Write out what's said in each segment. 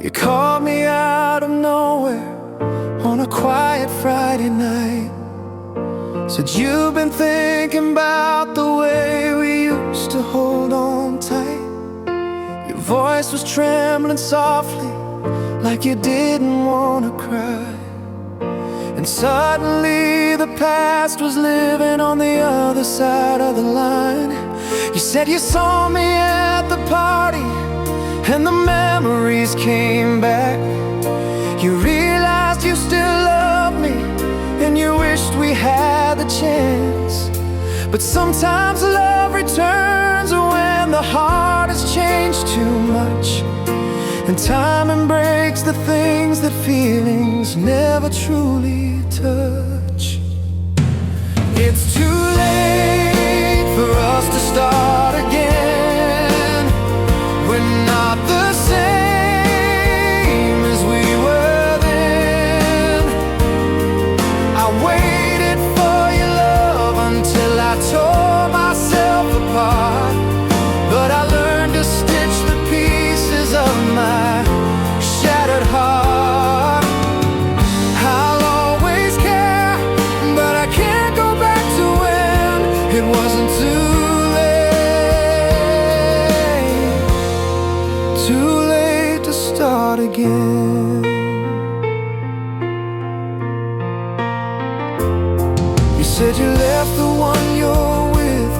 You called me out of nowhere on a quiet Friday night. Said you've been thinking about the way we used to hold on tight. Your voice was trembling softly, like you didn't want to cry. And suddenly the past was living on the other side of the line. You said you saw me at the party, and the memories came back. You realized you still loved me, and you wished we had the chance. But sometimes love returns when the heart has changed too much, and time breaks the things that feelings never truly touch. It's too late for us to start again. We're not the same as we were then. I waited for your love until I tore myself apart, but I learned to stitch the pieces of my shattered heart. I'll always care, but I can't go back to when it wasn't too late. Too late to start again. You said you left the one you're with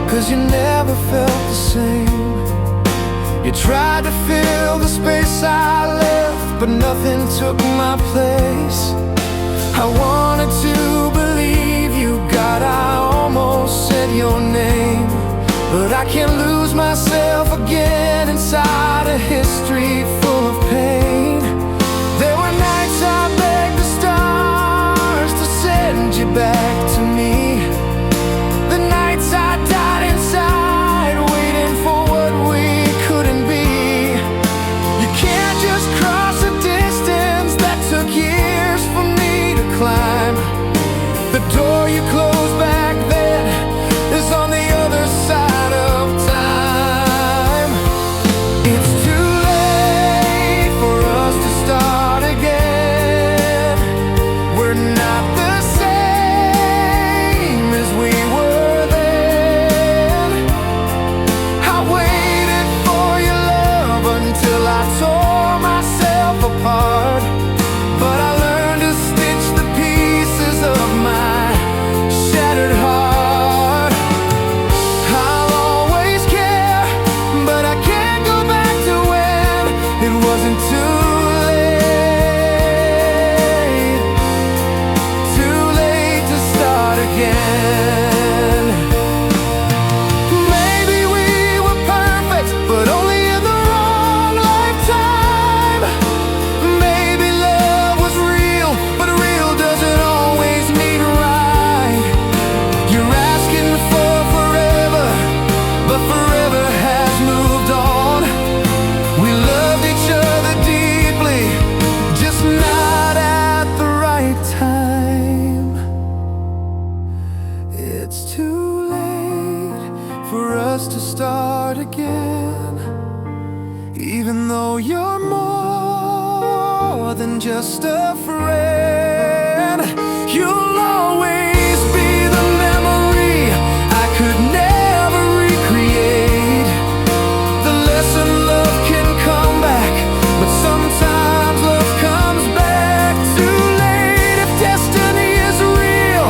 'cause you never felt the same. You tried to fill the space I left, but nothing took my place. I wanted to believe you, God, I almost said your name. But I can't lose myself again inside a history full of pain. There were nights I begged the stars to send you back to me. The nights I died inside, waiting for what we couldn't be. You can't just cross a distance that took years for me to climb. The door you closed back then is on the other side of time. It's too late for us to start again. We're not the same as we were then. I waited for your love until I tore myself apart, but I learned to stitch the pieces of my shattered heart. I'll always care, but I can't go back to when it wasn't too late. Too late to start again. Maybe we were perfect, but only in the wrong lifetime. Maybe love was real, but real doesn't always mean right. You're asking for forever, but forever has moved on. We loved each other deeply, just not at the right time. It's too late for us to start again. Even though you're more than just a friend, you'll always be the memory I could never recreate. The lesson love can come back, but sometimes love comes back too late. If destiny is real,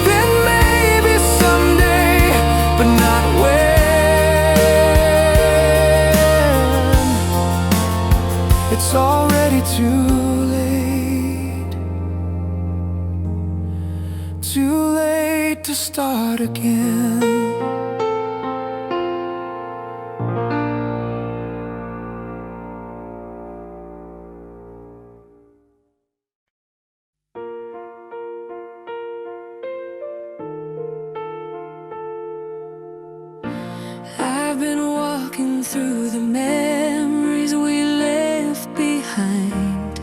then maybe someday, but not when. It's already too late. Too late to start again. I've been walking through the memories we left behind.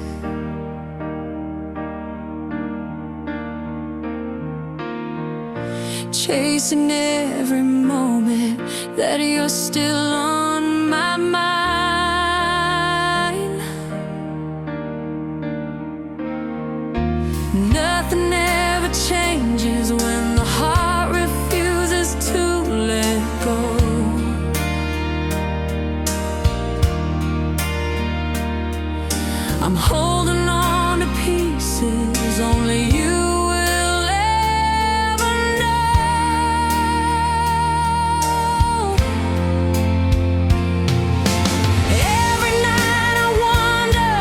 Chasing every moment that you're still on my mind. Nothing ever changes when the heart refuses to let go. I'm holding on to pieces only you will ever know. Every night I wonder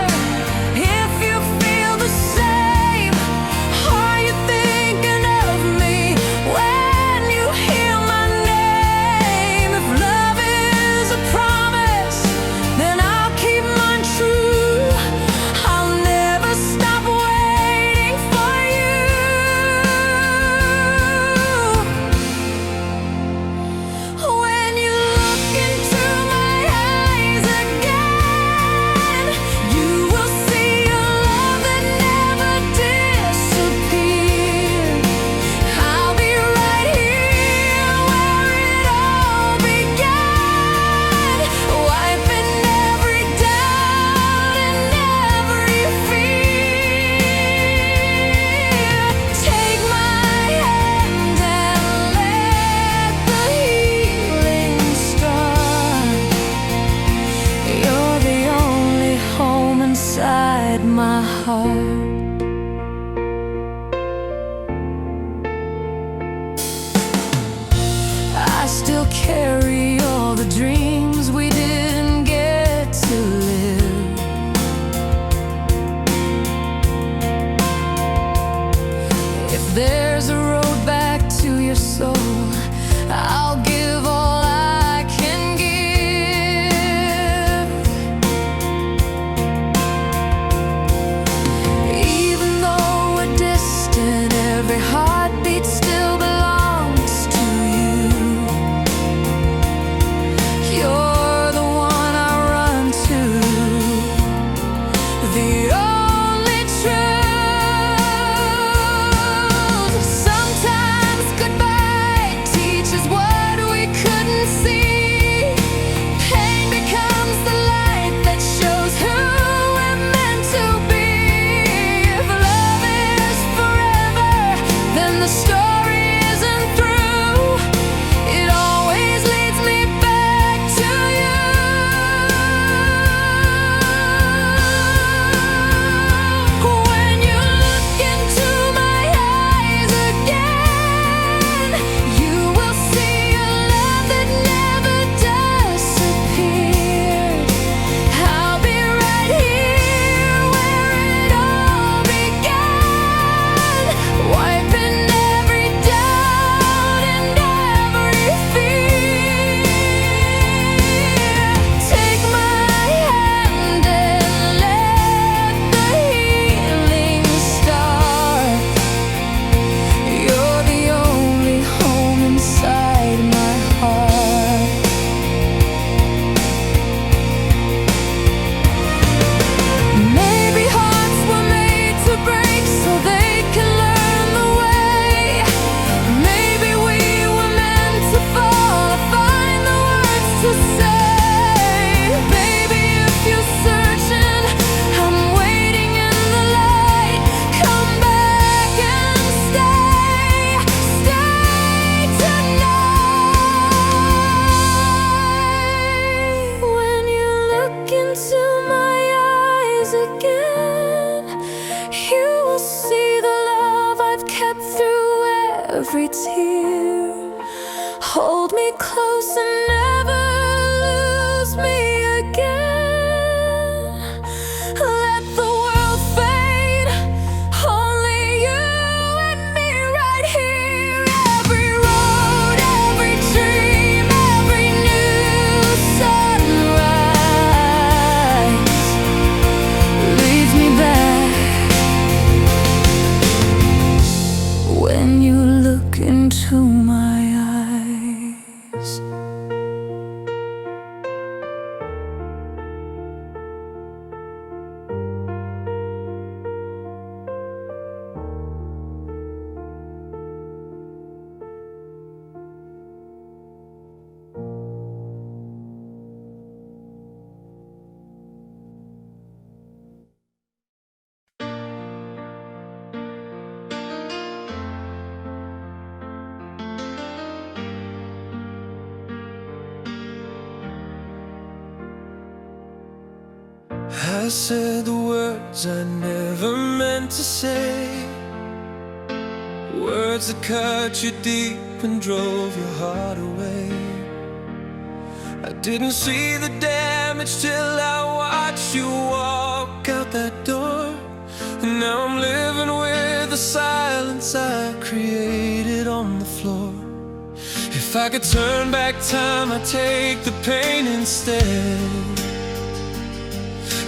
if you feel the same. Are you thinking of me when you hear my name? If love is a promise, then I'll keep mine true. I'll never stop waiting for you. When you look into my eyes again, you will see a love that never disappeared. I'll be right here where it all began, wiping every doubt and every fear. Take my hand and let the healing start. You're the only home inside my heart. I still carry all the dreams we didn't get to live. If there's a road back to your soul, I'll give all I can give. Even though we're distant, every heartbeat still belongs to you. You're the one I run to, the only truth. Sometimes goodbye teaches what we couldn't see. Pain becomes the light that shows who we're meant to be. If love is forever, then the story isn't through. It always leads me back to you. When you look into my eyes again, you will see a love that never disappeared. I'll be right here where it all began, wiping every doubt and every fear. Take my hand and let the healing start. You're the only home inside my heart. Maybe hearts were made to break so they can learn the way. Maybe we were meant to fall, find the words to say. Baby, if you're searching, I'm waiting in the light. Come back and stay tonight. When you look into my eyes again, you will see the love I've kept through every tear. Hold me close and never lose me again. Let the world fade, only you and me right here. Every road, every dream, every new sunrise leads me back. When you look into I said the words I never meant to say, words that cut you deep and drove your heart away. I didn't see the damage till I watched you walk out that door. And now I'm living with the silence I created on the floor. If I could turn back time, I'd take the pain instead.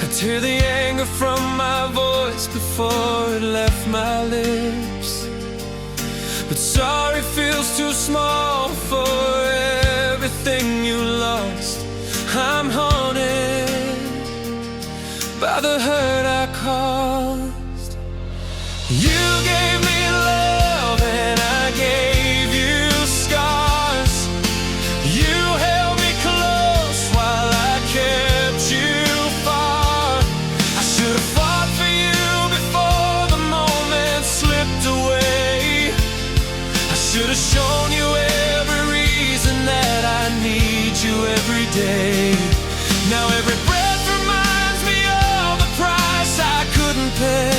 I'd tear the anger from my voice before it left my lips. But sorry feels too small for everything you lost. I'm haunted by the hurt I caused. You gave me love and I gave you scars. You held me close while I kept you far. I should have fought for you before the moment slipped away. I should have shown you every reason that I need you every day. Now every breath reminds me of the price I couldn't pay.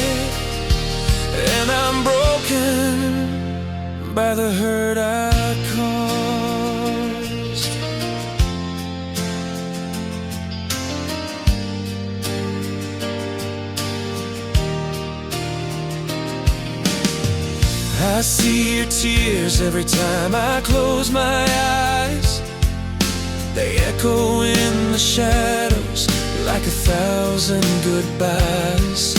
And I'm broken by the hurt I caused. I see your tears every time I close my eyes. They echo in the shadows like 1,000 goodbyes.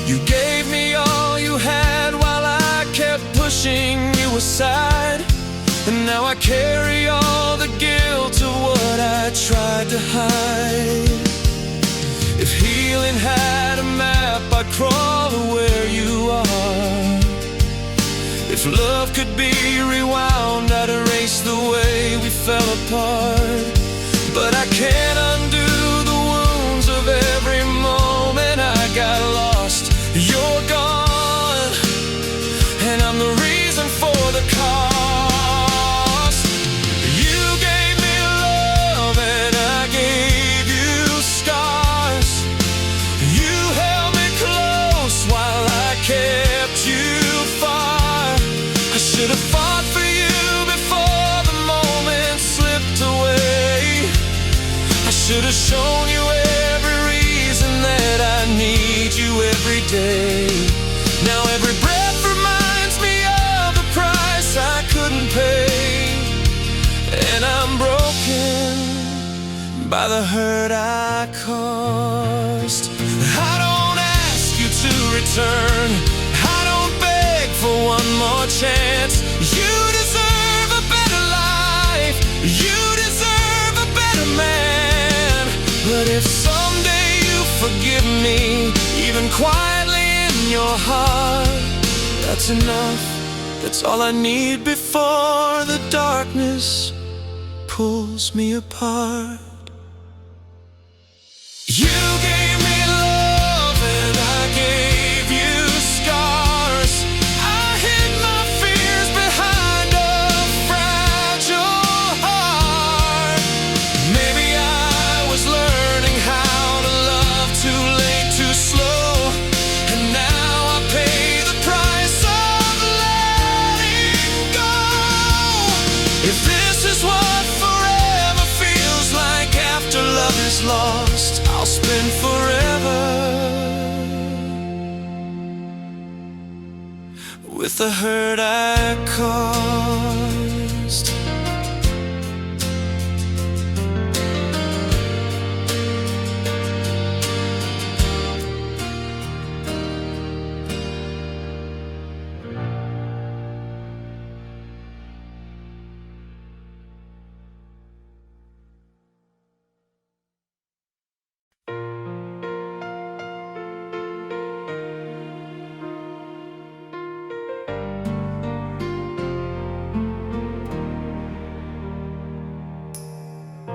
You gave me all you had while I kept pushing you aside. And now I carry all the guilt of what I tried to hide. If healing had a map, I'd crawl to where you are. If love could be rewound, I'd erase the way we fell apart. But I can't undo the wounds of every moment I got lost. You're gone, and I'm the reason for the cost. You gave me love and I gave you scars. You held me close while I kept you far. I should have fought for you before the moment slipped away. I should have shown you every reason that I need you every day. Now every breath reminds me of the price I couldn't pay. And I'm broken by the hurt I caused. I don't ask you to return. I don't beg for one more chance. You deserve a better life. You deserve a better man. But if someday you forgive me, even quietly in your heart, that's enough. That's all I need before the darkness pulls me apart. You gave me love and I gave you scars. I hid my fears behind a fragile heart. Maybe I was learning how to love too late, too slow. And now I pay the price of letting go. If this is what forever feels like after love is lost, I'll spend forever with the hurt I caused.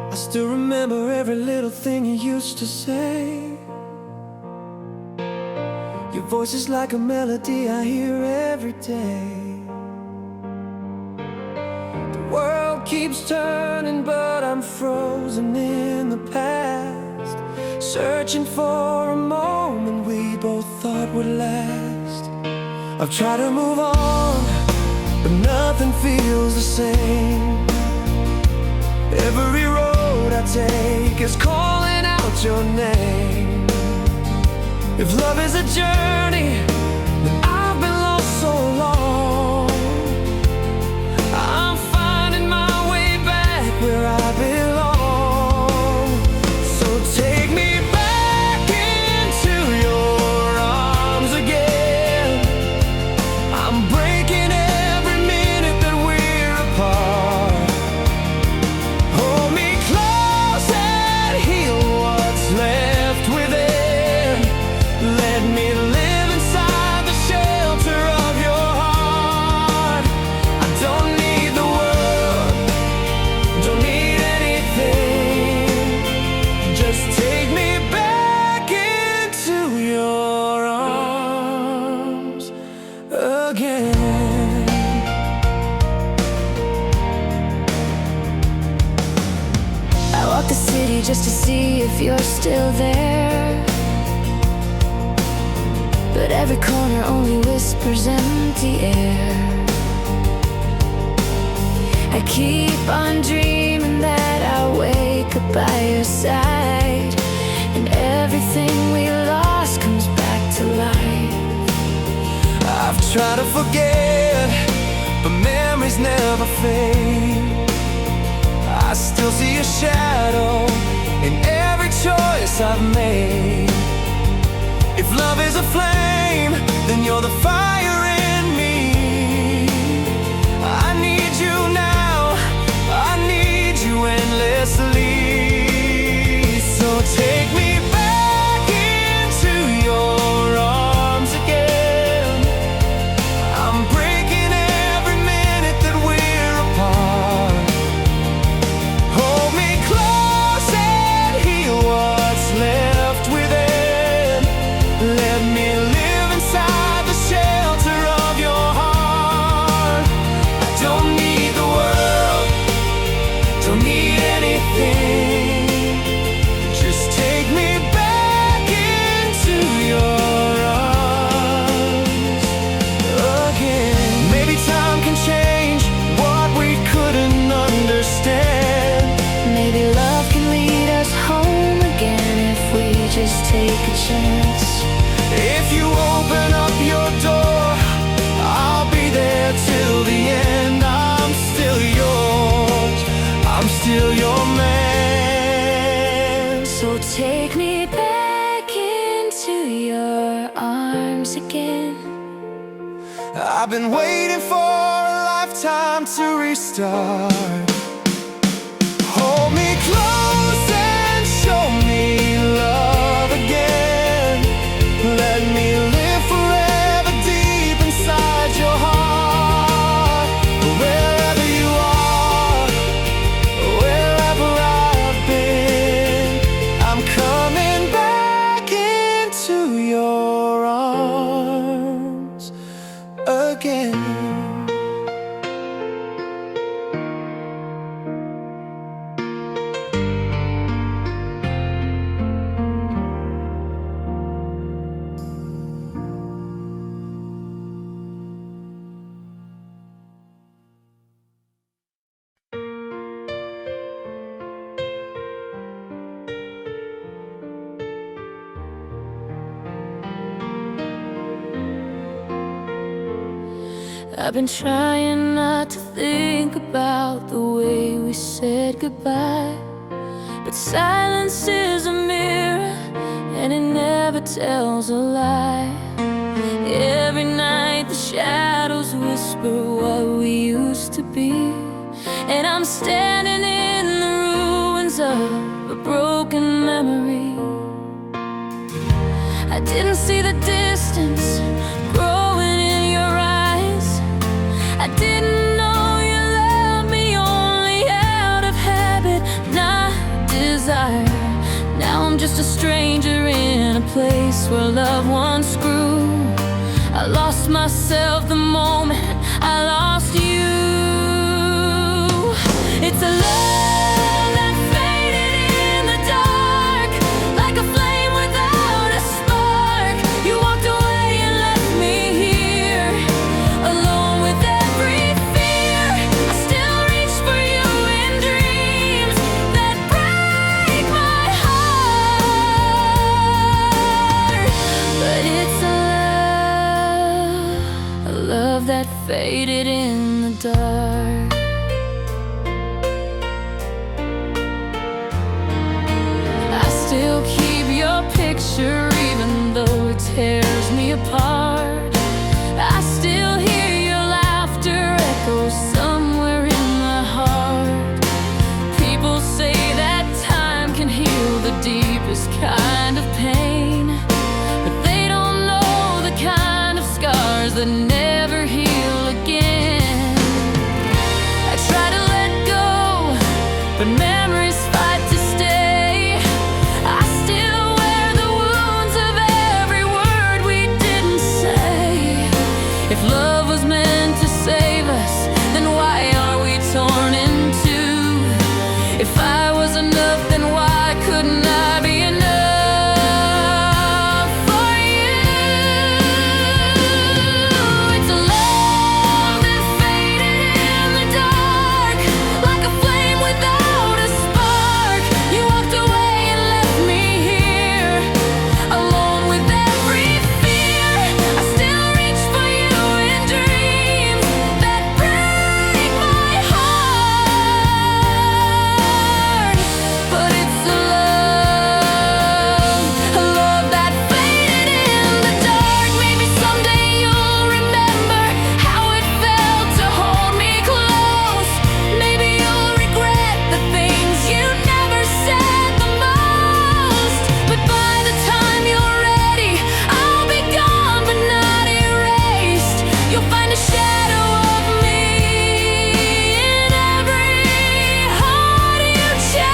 I still remember every little thing you used to say. Your voice is like a melody I hear every day. The world keeps turning, but I'm frozen in the past. searching for a moment we both thought would last. I've tried to move on, but nothing feels the same. Every road I take is calling out your name. If love is a journey, then I've been lost so long. I'm finding my way back where I belong. So take me back into your arms again. I'm breaking every minute that we're apart. Hold me close and heal what's left within. Let me live inside the shelter of your heart. I don't need the world, don't need anything. Just take me back into your arms again. I walk the city just to see if you're still there, but every corner only whispers empty air. I keep on dreaming that I'll wake up by your side, and everything we lost comes back to life. I've tried to forget, but memories never fade. I still see a shadow in every choice I've made. If love is a flame, then you're the fire in me. I need you now, I need you endlessly. So take me back into your arms again. I'm breaking every minute that we're apart. Hold me close and heal what's left within. Let me live inside the shelter of your heart. I don't need the world, don't need anything. Just take me back into your arms again. Maybe time can change what we couldn't understand. Maybe love can lead us home again if we just take a chance. If you open up your door, I'll be there till the end. I'm still yours, I'm still your man. So take me back into your arms again. I've been waiting for a lifetime to restart. Hold me close and show me love again. Let me live forever deep inside your heart. Wherever you are, wherever I've been, I'm coming back into your arms again. I've been trying not to think about the way we said goodbye, but silence is a mirror and it never tells a lie. Every night the shadows whisper what we used to be, and I'm standing in the ruins of a broken memory. I didn't see the distance growing in your eyes. I didn't know you loved me only out of habit, not desire. Now I'm just a stranger in a place where love once grew. I lost myself the moment I lost you. It's a love that faded in the dark, like a flame love that faded in the dark. I still keep your picture even though it tears me apart. I still hear your laughter echo somewhere in my heart. People say that time can heal the deepest kind of pain, but they don't know the kind of scars that never heal again. I try to let go, but memories fight to stay. I still wear the wounds of every word we didn't say. If love was meant to save us, then why are we torn in two? If I was enough, then why couldn't I be enough for you? It's a love that faded in the dark, like a flame without a spark. You walked away and left me here, alone with every fear. I still reach for you in dreams that break my heart. But it's a love that faded in the dark. Maybe someday you'll remember how it felt to hold me close. Maybe you'll regret the things you never said the most. But by the time you're ready, I'll be gone but not erased. You'll find a shadow of me in every heart you chase.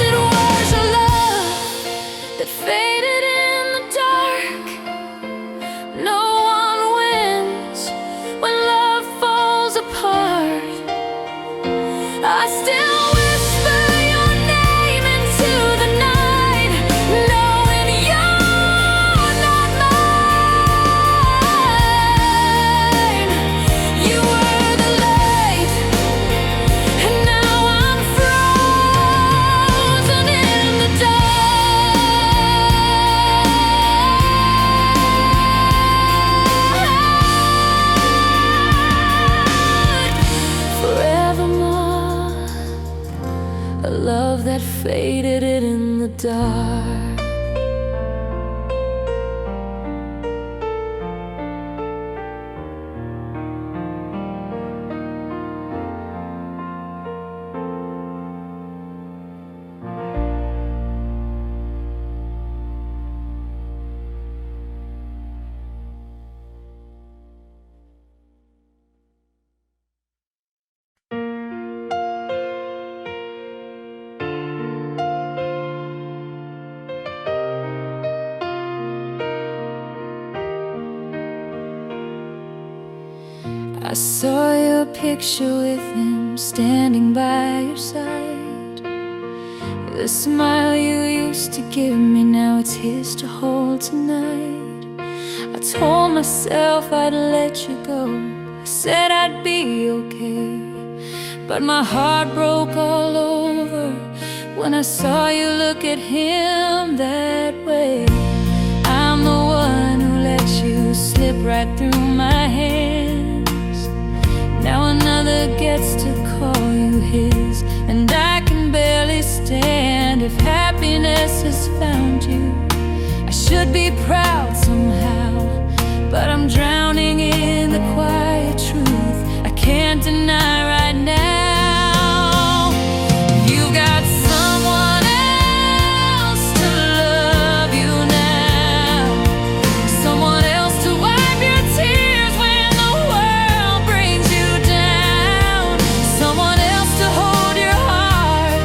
It was your love that faded in the dark. No one wins when love falls apart. I still whisper your name into the night, knowing you're not mine. You were the light, and now I'm frozen in the dark. Forevermore, a love that faded in the dark. I saw your picture with him standing by your side. The smile you used to give me, now it's his to hold tonight. I told myself I'd let you go, I said I'd be okay, but my heart broke all over when I saw you look at him that way. I'm the one who let you slip right through my hands. Now another gets to call you his, and I can barely stand. If happiness has found you, I should be proud somehow, but I'm drowning in the quiet truth I can't deny right now. You got someone else to love you now, someone else to wipe your tears when the world brings you down, someone else to hold your heart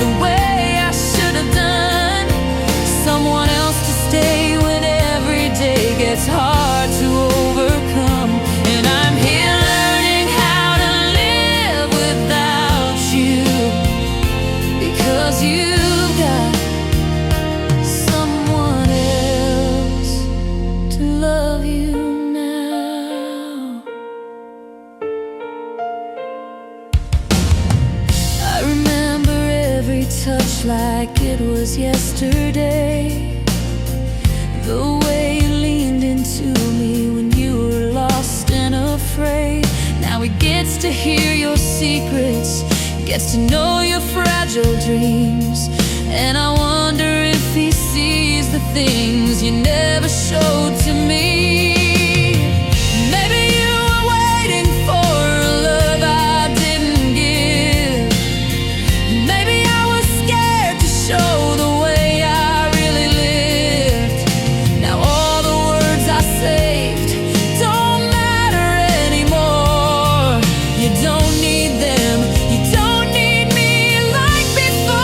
the way I should have done, someone else to stay when every day gets hard to hold. gets to know your fragile dreams. And I wonder if he sees the things you never showed to me. Maybe you were waiting for a love I didn't give. Maybe I was scared to show the way I really lived. Now all the words I saved don't matter anymore. You don't need them, you don't need me like before.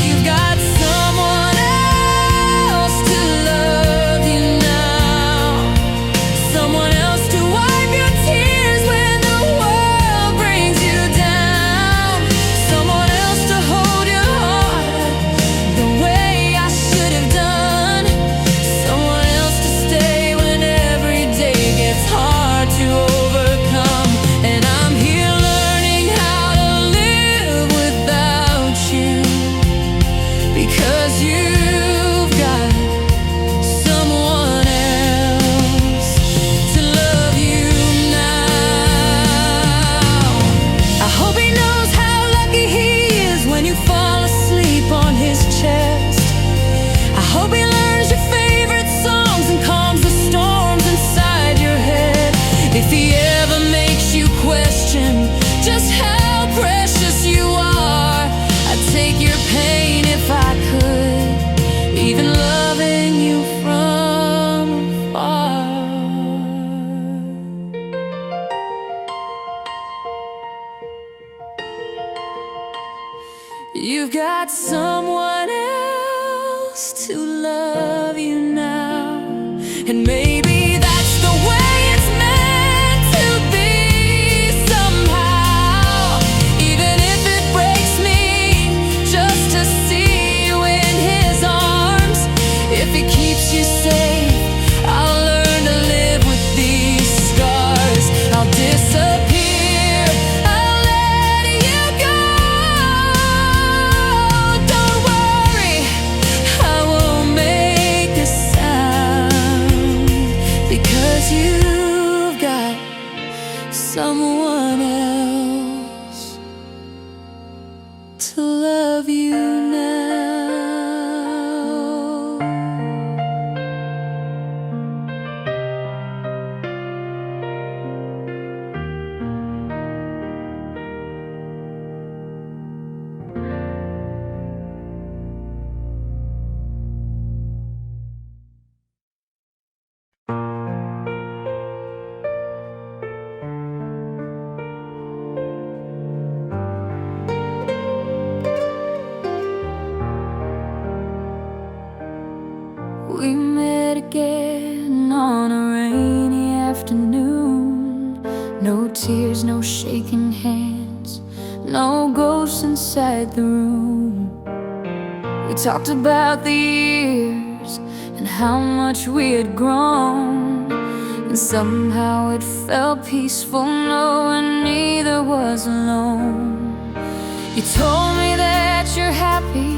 You've got someone else to love you now, someone else to wipe your tears when the world brings you down, someone else to hold your heart the way I should have done, someone else to stay when every day gets hard to overcome. And I'm here learning how to live without you, because you've got someone else to love you now. I hope he knows how lucky he is when you fall asleep on his chest. I hope he learns your favorite songs and calms the storms inside your head. If he ever makes you question just how precious you are, I'd take your pain if I could, even loving you from afar. You've got someone else to love you now, and maybe that's the way it's meant to be somehow. Even if it breaks me just to see you in his arms, if he keeps you safe, I'll learn to live with these scars. I'll disappear, I'll let you go. Don't worry, I won't make a sound, because you've got someone else to love you now. We met again on a rainy afternoon. No tears, no shaking hands, no ghosts inside the room. We talked about the years and how much we had grown, and somehow it felt peaceful knowing neither was alone. You told me that you're happy,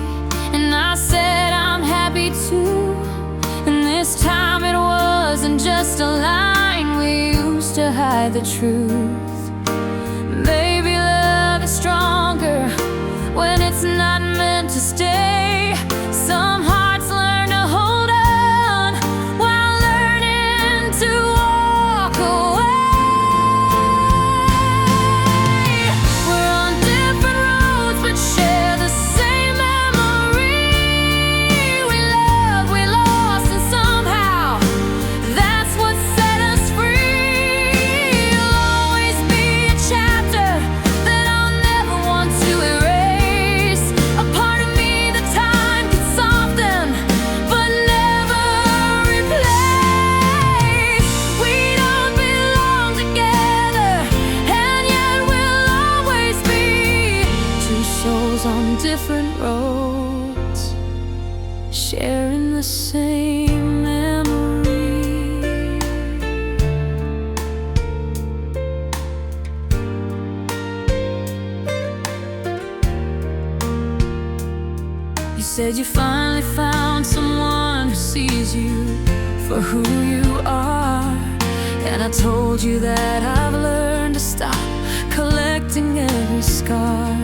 and I said I'm happy too. And this time it wasn't just a line we used to hide the truth. Maybe love is stronger when it's not meant to stay. Some hearts learn to hold on while learning to walk away. We're on different roads but share the same memory. We loved, we lost, and somehow that's what set us free. You'll always be a chapter that I'll never want to erase, a part of me that time can soften but never replace. We don't belong together, and yet we'll always be two souls on different roads, sharing the same memory. You said you finally found someone who sees you for who you are, and I told you that I've learned to stop collecting every scar.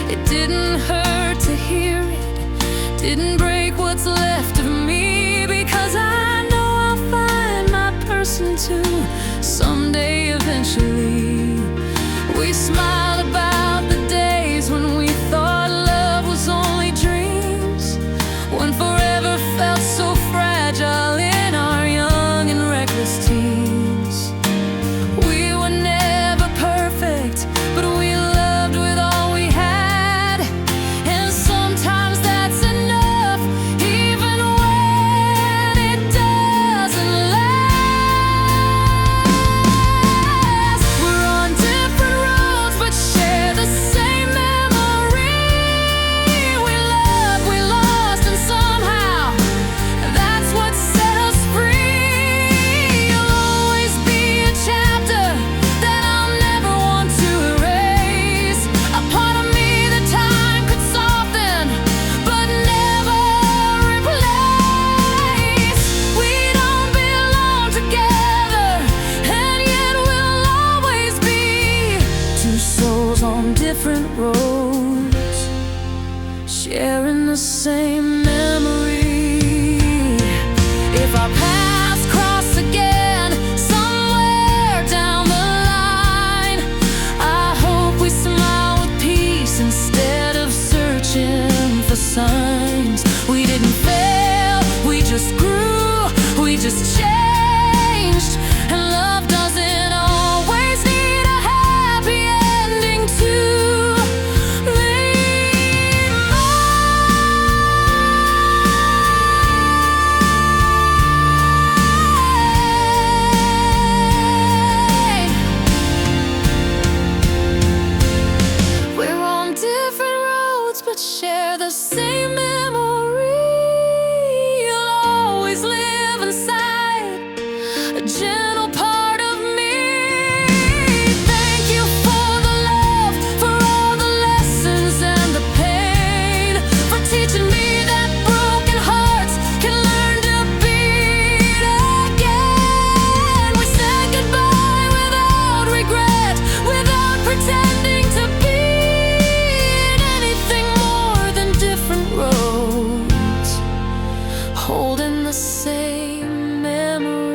It didn't hurt to hear it, didn't break what's left of me, because I know I'll find my person too, someday eventually. We smiled about the days when we thought love was only dreams, when forever felt so fragile in our young and reckless teens. We were never perfect, but we loved with all we had, and sometimes that's enough, even when it doesn't last. We're on different roads, but share the same memory. We loved, we lost, and somehow that's what set us free. You'll always be a chapter that I'll never want to erase, a part of me that time could soften but never replace. We don't belong together, and yet we'll always be two souls on different roads, sharing the same memory. If our paths cross again somewhere down the line, I hope we smile with peace instead of searching for signs. We didn't fail, we just grew, we just changed, and love doesn't always need a happy ending to lead mine. We're on different roads, but share the same memory. You'll always live inside a gentle part of me. Thank you for the love, for all the lessons and the pain, for teaching me that broken hearts can learn to beat again. We said goodbye without regret, without pretending to be in anything more than different roads, holding the same memory.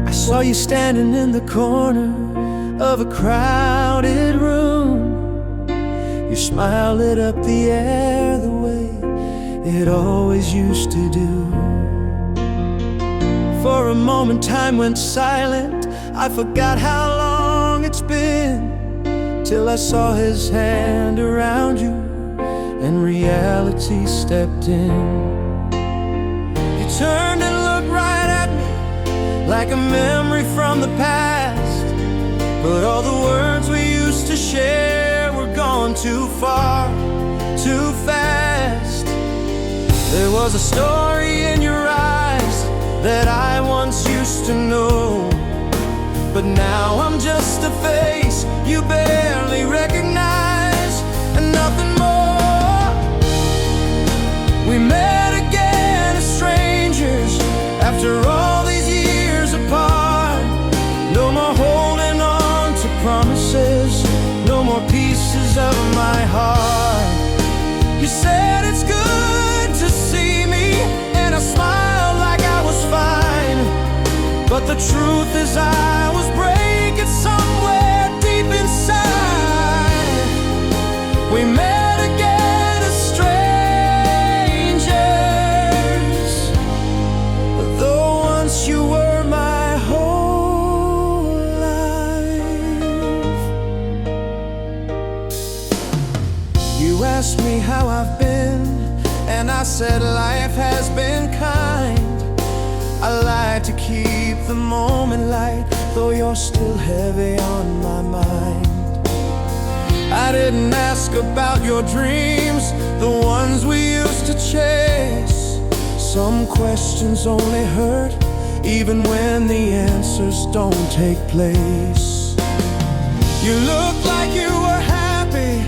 I saw you standing in the corner of a crowded room. Your smile lit up the air the way it always used to do. For a moment time went silent, I forgot how long it's been, till I saw his hand around you and reality stepped in. You turned and looked right at me like a memory from the past, but all the words we used to share were gone too far, too fast. There was a story in your eyes that I once used to know, but now I'm just a face you barely recognize, and nothing more. We met again as strangers after all these years apart. No more holding on to promises, no more pieces of my heart. You said it's good to see me, and I smiled like I was fine, but the truth is I was breaking somewhere deep inside. We met again as strangers, though once you were my whole life. You asked me how I've been, and I said life has been kind. I lied to keep the moment light, though you're still heavy on my mind. I didn't ask about your dreams, the ones we used to chase. Some questions only hurt, even when the answers don't take place. You look like you were happy,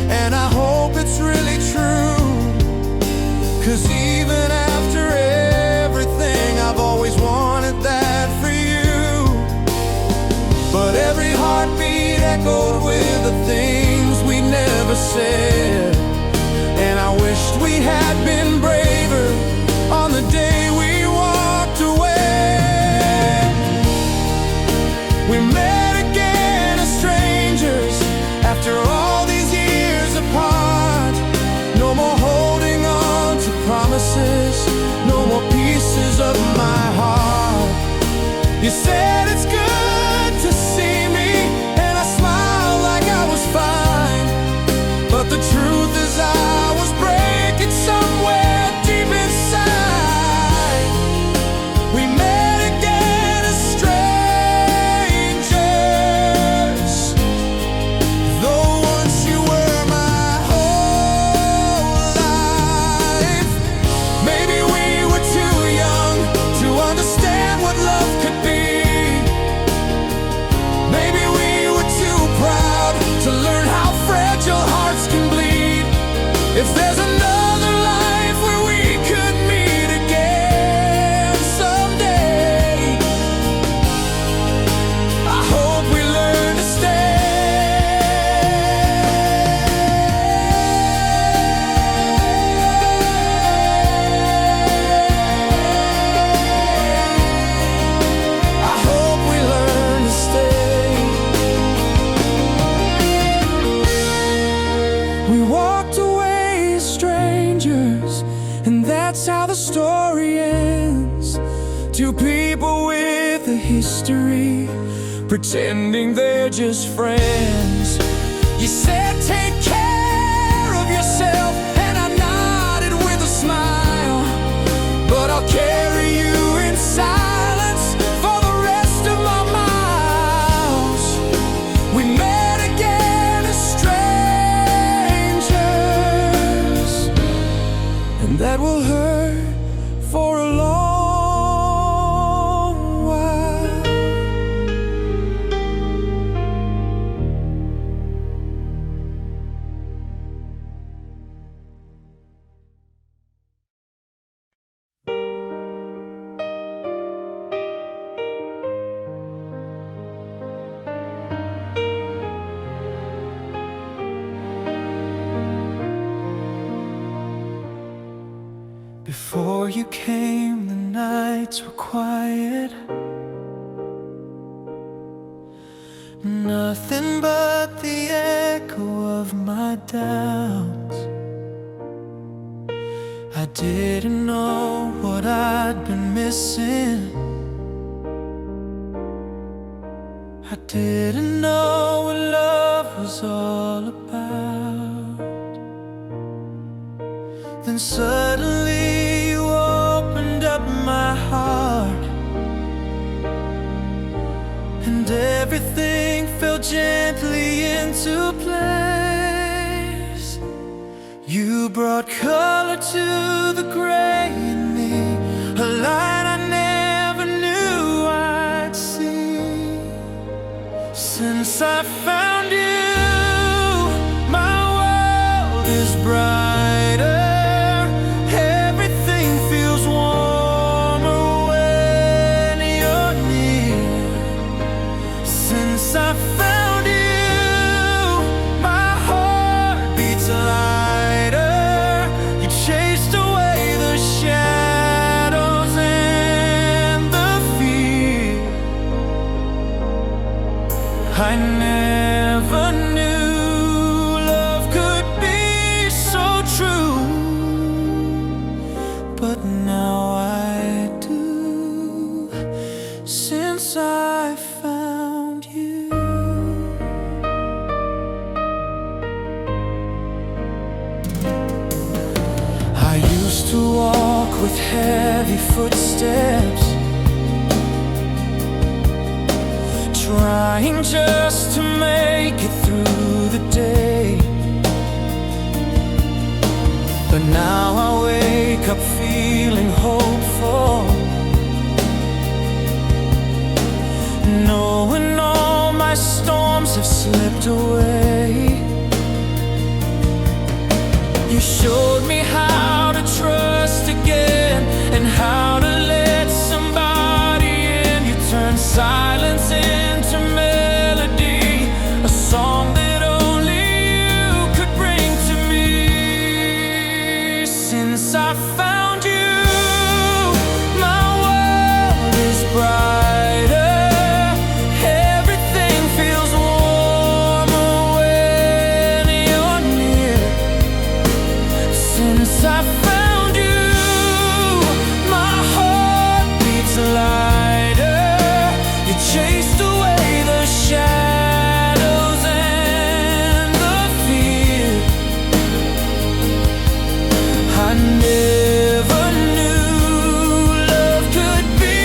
and I hope it's really true. 'Cause even after everything, I've always wanted that for you. But every heartbeat echoed with the things we never said. And I wished we had been braver on the day we walked away. We met again as strangers after all these years apart. No more holding on to promises, no more pieces of my heart. You said it's good to see me, and I smiled like I was fine. But the truth is I was breaking somewhere deep inside. We met again as strangers, though once you were my whole life. Maybe we were too young to understand what love could be. Maybe we were too proud to learn how fragile hearts can bleed. If there's another life where we could meet again someday, I hope we learn to I hope we learn to stay. We walked away as strangers, and that's how the story ends. Two people with a history, pretending they're just friends. You said take care of yourself, and I nodded with a smile. But I'll carry you in silence for the rest of my miles. We met again as strangers, and that will hurt for a long while. Before you came, the nights were quiet. Nothing but the echo of my doubts. I didn't know what I'd been missing. I didn't know what love was all about. Then suddenly you opened up my heart, and everything fell gently into place. You brought color to the gray in me, a light I never knew I'd see. Since I found you, my world is brighter. Everything feels warmer when you're near. Since I found you, my heart beats lighter. You chased away the shadows and the fear. I never knew love could be so true, but now I do. Since I found you, I used to walk with heavy footsteps, trying just to make it through the day. But now I wake up feeling hopeful, knowing all my storms have slipped away. You showed me how to trust again, and how to let somebody in. You turned silence into melody, a song that only you could bring to me. Since I found you, my world is brighter. Everything feels warmer when you're near. Since I found you, my heart beats lighter. You chased away the shadows and the fear. I never knew love could be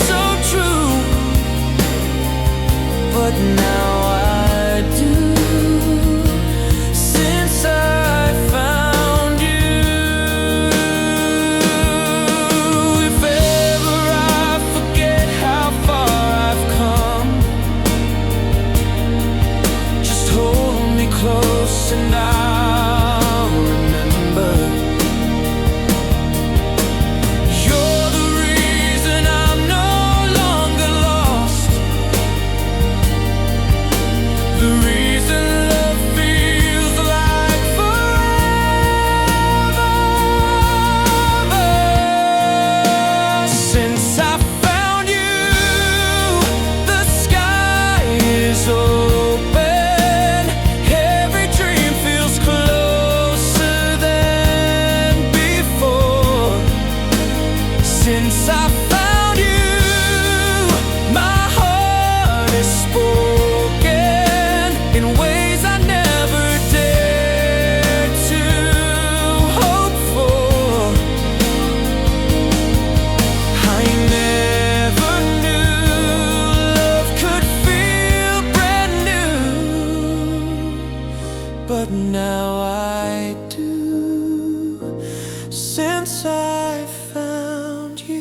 so true, but now I do. Since I found you, if ever I forget how far I've come, just hold me close and I'll remember. You're the reason I'm no longer lost, the reason love feels like forever. Since I found you, the sky is open. Every dream feels closer than before. Since I found you, my heart is spoken in ways I never dared to hope for. I never knew love could feel brand new, but now I do. Since I found you.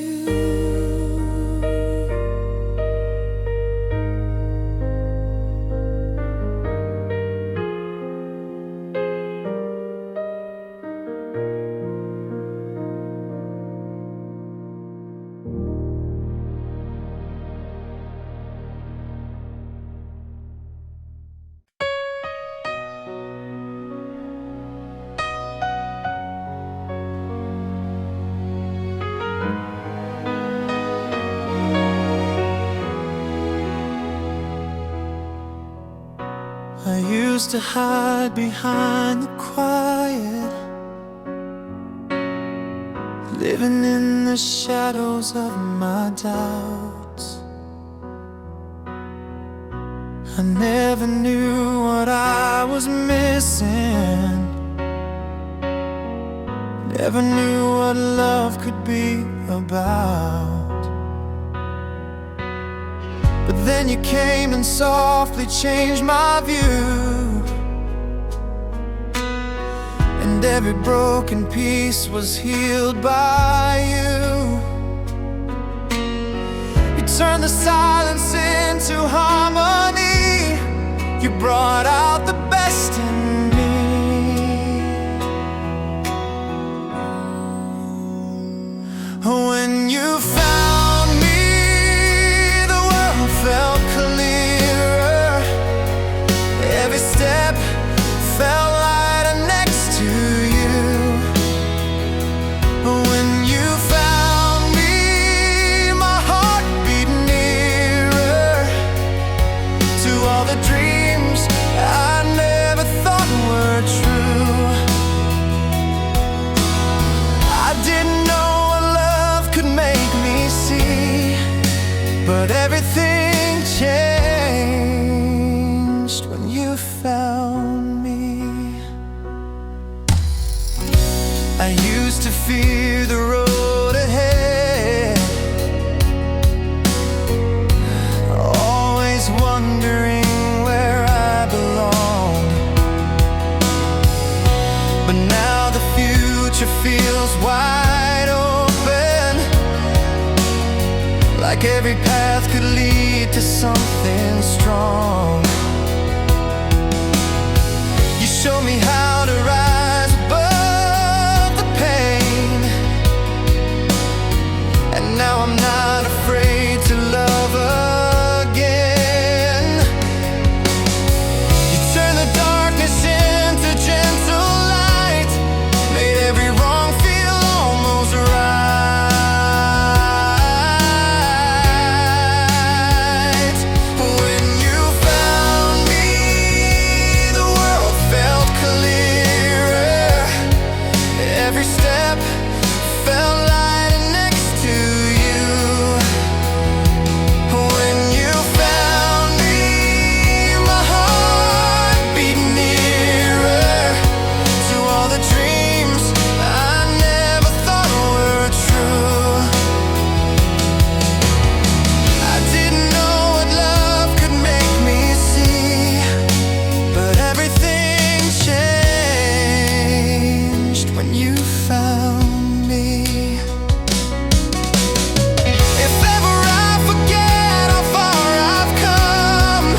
I used to hide behind the quiet, living in the shadows of my doubts. I never knew what I was missing, never knew what love could be about. But then you came and softly changed my view, and every broken piece was healed by you. You turned the silence into harmony. You brought out the best in me. When you found me, the world felt clearer. Every step felt lighter next to you. When you found me, my heart beat nearer to all the dreams I like every path could lead to something strong. You showed me how to rise above the pain, and now I'm not afraid to love again. You turned the darkness into gentle light, made every wrong feel almost right. When you found me, the world felt clearer. Every step felt lighter next to you. When you found me, my heart beat nearer to all the dreams I never thought were true. I didn't know what love could make me see, but everything changed when you found me. If ever I forget how far I've come,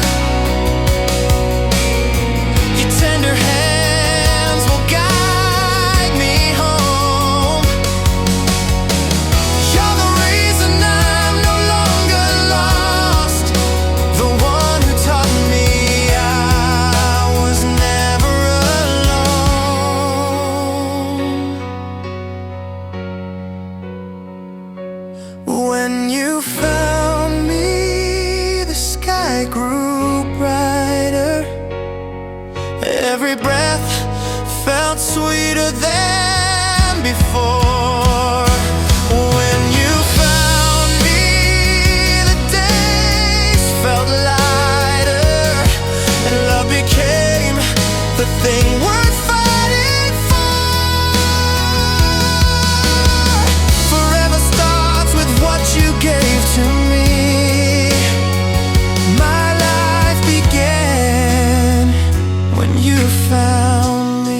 your tender hands will guide me home. You're the reason I'm no longer lost, the one who taught me I was never alone. When you found me, the sky grew brighter. Every breath felt sweeter than before. When you found me, the days felt lighter, and love became the thing worth fighting for. Forever starts with what you gave to me. My life began when you found me.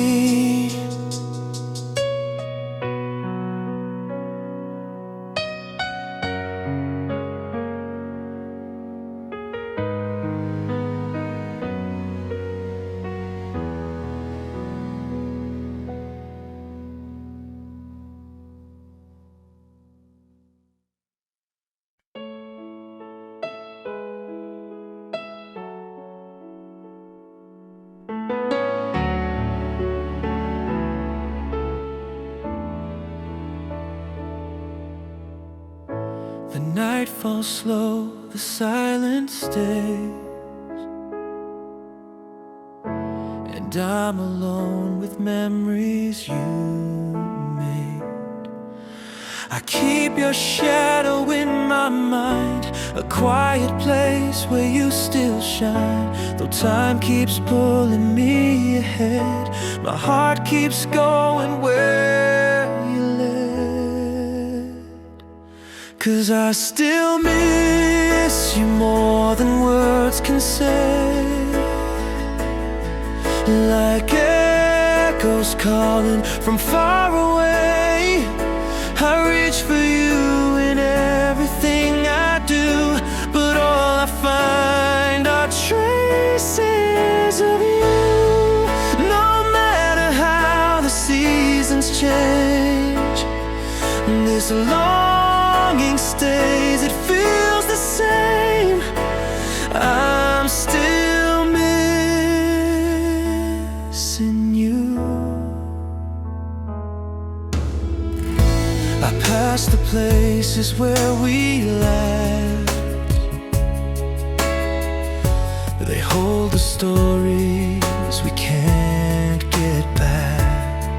The night falls slow, the silence stays, and I'm alone with memories you made. I keep your shadow in my mind, a quiet place where you still shine. Though time keeps pulling me ahead, my heart keeps going where you led. 'Cause I still miss you more than words can say, like echoes calling from far away. I reach for you in everything I do, but all I find are traces of you. No matter how the seasons change, this longing stays, it feels the same. I'm still missing you. I pass the places where we laughed. They hold the stories we can't get back.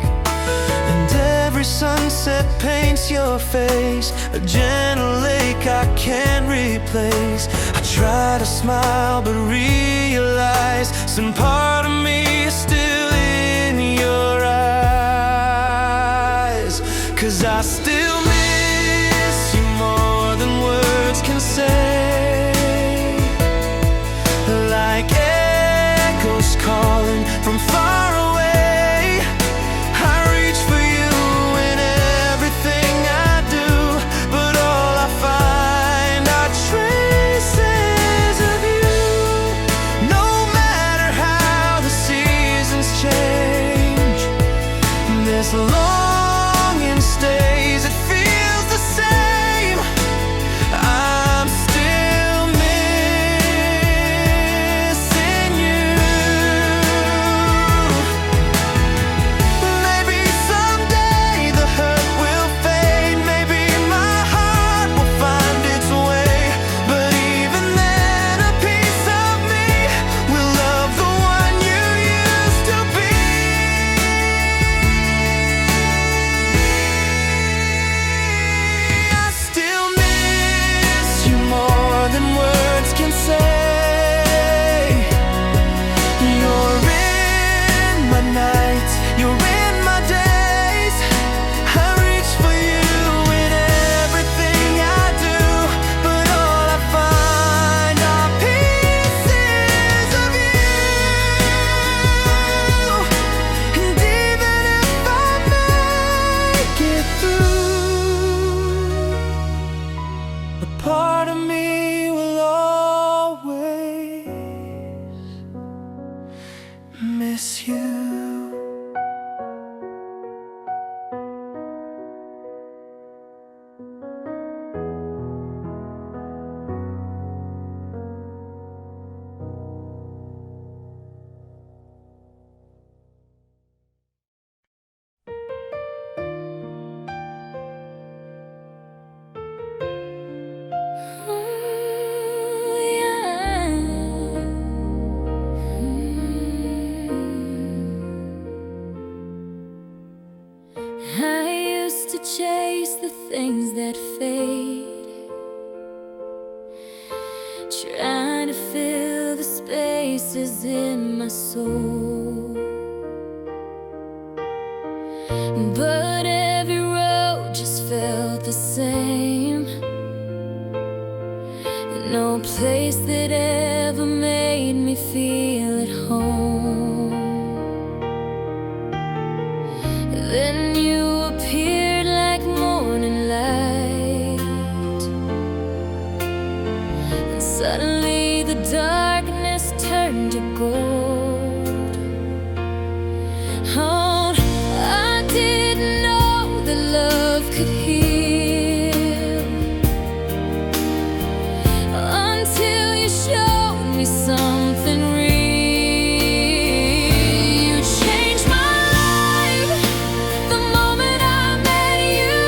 And every sunset paints your face, a gentle lake I can't replace. I try to smile but realize some part of me is still in your eyes. 'Cause I still miss you more than words can say, like echoes calling from far away. I reach for you in everything I do, but all I find voices in my soul, but every road just felt the same. No place that ever made me feel at home. Then you appeared like morning light, and suddenly the darkness turned to gold. Oh, I didn't know that love could heal until you showed me something real. You changed my life the moment I met you.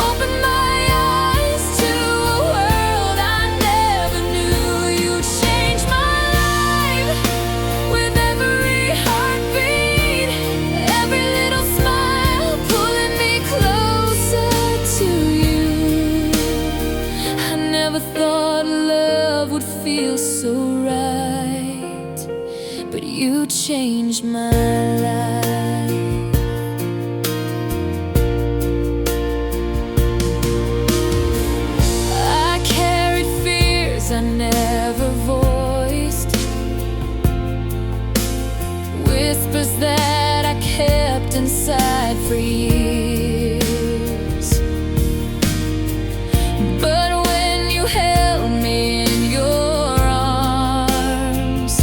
Opened my eyes to a world I never knew. You changed my life with every heartbeat, every little smile pulling me closer to you. I never thought love would feel so right, but you changed my life. I carried fears I never voiced, whispers that I kept inside for years. But when you held me in your arms,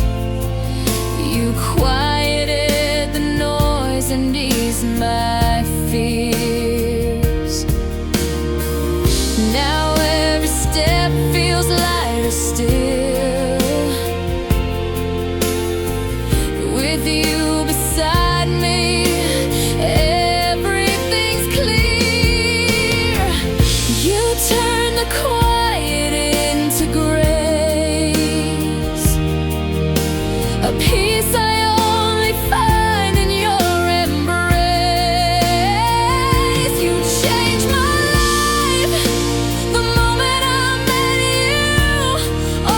you quieted the noise and eased my fears. Now every step feels lighter still, with you beside me. Everything's clear. You turn the quiet into grace, a peace I only find in your embrace. You changed my life the moment I met you.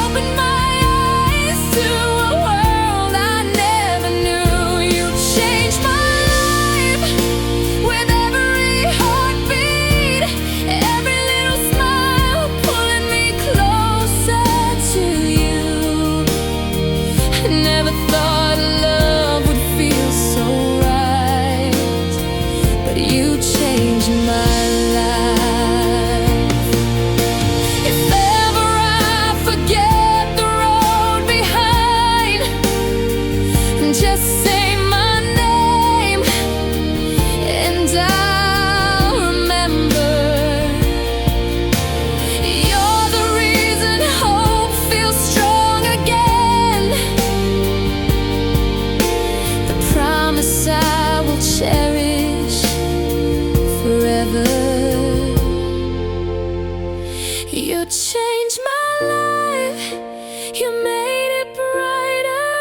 Opened my eyes to a world I never knew. You changed my life with every heartbeat, every little smile pulling me closer to you. I never thought love would feel so right, but you changed my life. If ever I forget the road behind, just say my name and I'll remember. You're the reason hope feels strong again, the promise I will cherish forever. You changed my life, you made it brighter,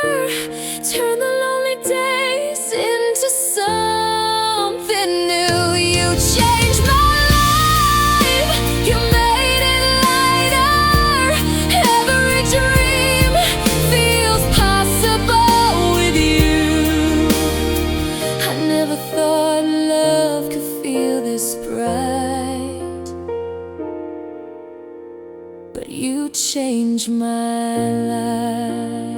turned the lonely days into something new. You changed my life, you made it lighter, every dream feels possible with you. I never thought love could feel this bright, but you changed my life.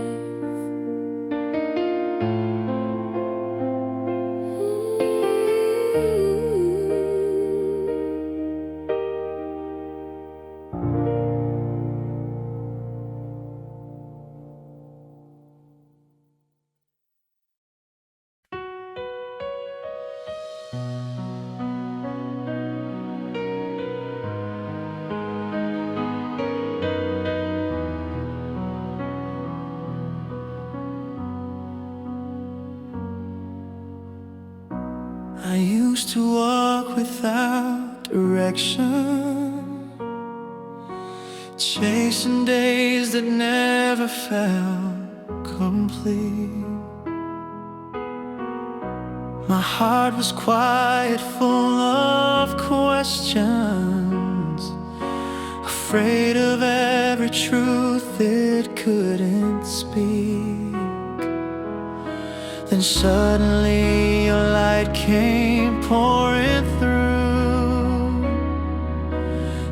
I used to walk without direction, chasing days that never felt complete. My heart was quiet, full of questions, afraid of every truth it couldn't speak. Then suddenly your light came pouring through,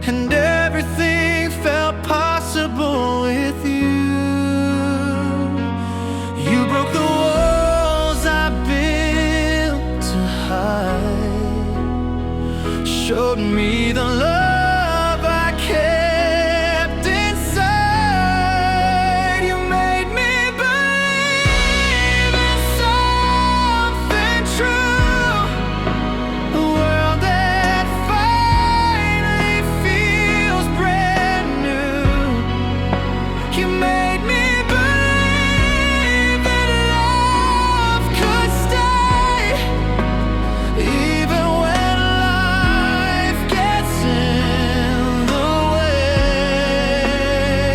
and everything felt possible with you. You broke the walls I built to hide, showed me the love I kept inside. You made me believe in something true, a world that finally feels brand new. You made me believe that love could stay, even when life gets in the way.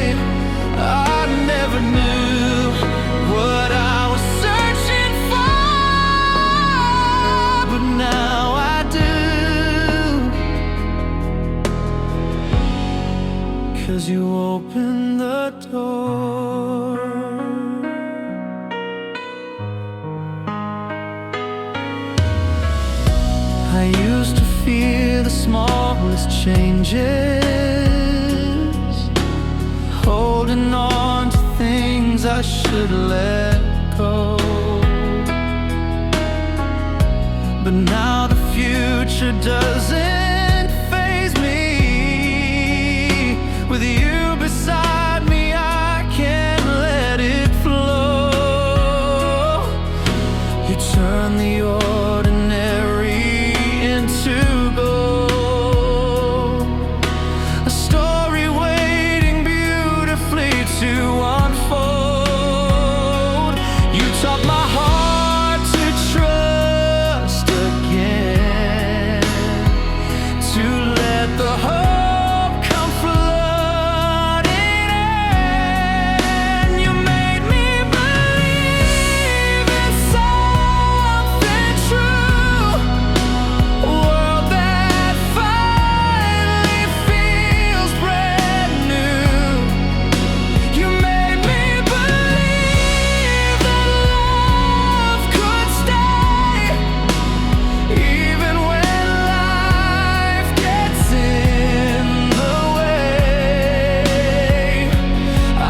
I never knew what I was searching for, but now I do. 'Cause you opened the door. I used to fear the smallest changes, holding on to things I should let go. But now the future doesn't faze me. With you beside me, I can let it flow. You turn the ordinary into gold, a story waiting beautifully to unfold. You taught my heart to trust again, to let the hope come flooding in. You made me believe in something true, a world that finally feels brand new. You made me believe that love could stay, even when life gets in the way. I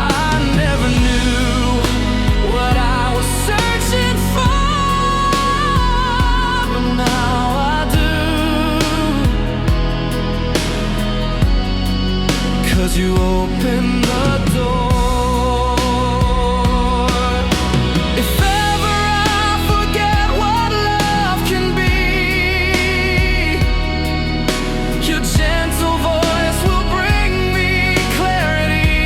never knew what I was searching for, but now I do. 'Cause you opened the door. If ever I forget what love can be, your gentle voice will bring me clarity.